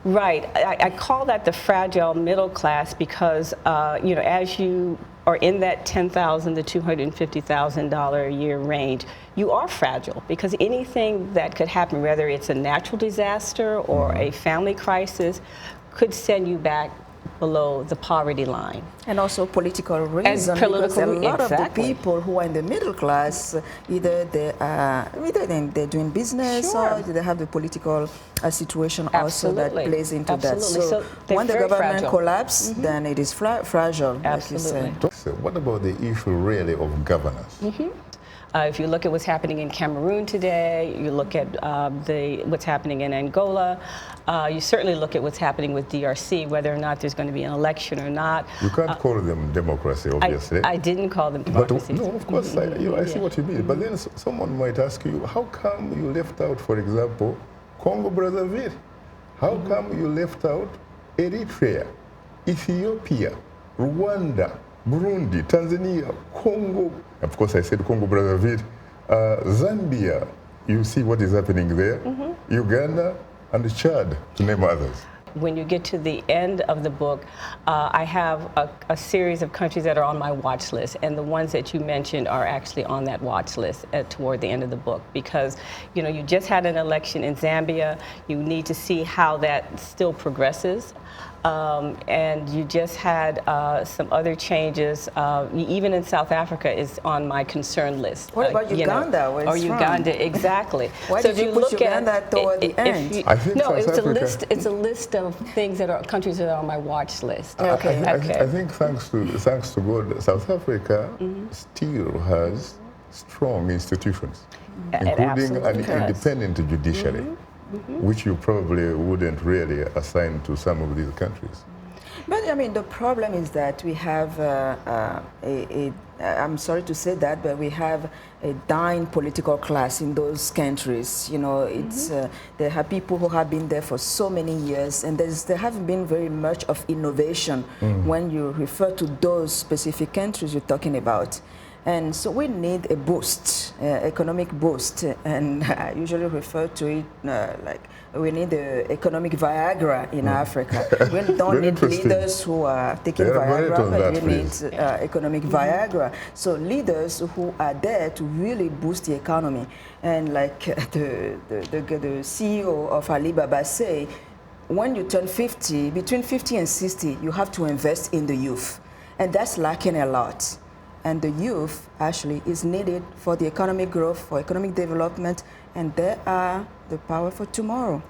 Right. I call that the fragile middle class because, you know, as you are in that $10,000 to $250,000 a year range, you are fragile because anything that could happen, whether it's a natural disaster or a family crisis, could send you back below the poverty line. And also political reason, because a lot of the people who are in the middle class, either they're doing business or they have the political situation also that plays into that. So when the government collapses, then it is fragile, like you said. So what about the issue really of governance? If you look at what's happening in Cameroon today, you look at what's happening in Angola, you certainly look at what's happening with DRC, whether or not there's going to be an election or not. You can't call them democracy, obviously. I didn't call them democracy. But, no, of course, I see what you mean. But then someone might ask you, how come you left out, for example, Congo-Brazzaville? How come you left out Eritrea, Ethiopia, Rwanda, Burundi, Tanzania, Congo, of course I said Congo-Brazzaville, Zambia, you see what is happening there, Uganda and Chad, to name others. When you get to the end of the book, I have a series of countries that are on my watch list, and the ones that you mentioned are actually on that watch list toward the end of the book, because you know, you just had an election in Zambia. You need to see how that still progresses. And you just had some other changes. Even in South Africa is on my concern list. What about Uganda? You know, or Uganda, exactly. Why did you put Uganda toward the end? No, it's a list of things that are countries that are on my watch list. Okay. I think thanks to God, South Africa still has strong institutions, including an independent judiciary. Which you probably wouldn't really assign to some of these countries. But I mean, the problem is that we have I'm sorry to say that, but we have a dying political class in those countries. You know, it's there are people who have been there for so many years, and there haven't been very much of innovation when you refer to those specific countries you're talking about. And so we need a boost, economic boost, and I usually refer to it like we need the economic Viagra in Africa. We don't need leaders who are taking Viagra, but we need economic Viagra. So leaders who are there to really boost the economy. And like the CEO of Alibaba say, when you turn 50, between 50 and 60, you have to invest in the youth. And that's lacking a lot. And the youth actually is needed for the economic growth, for economic development, and they are the power for tomorrow.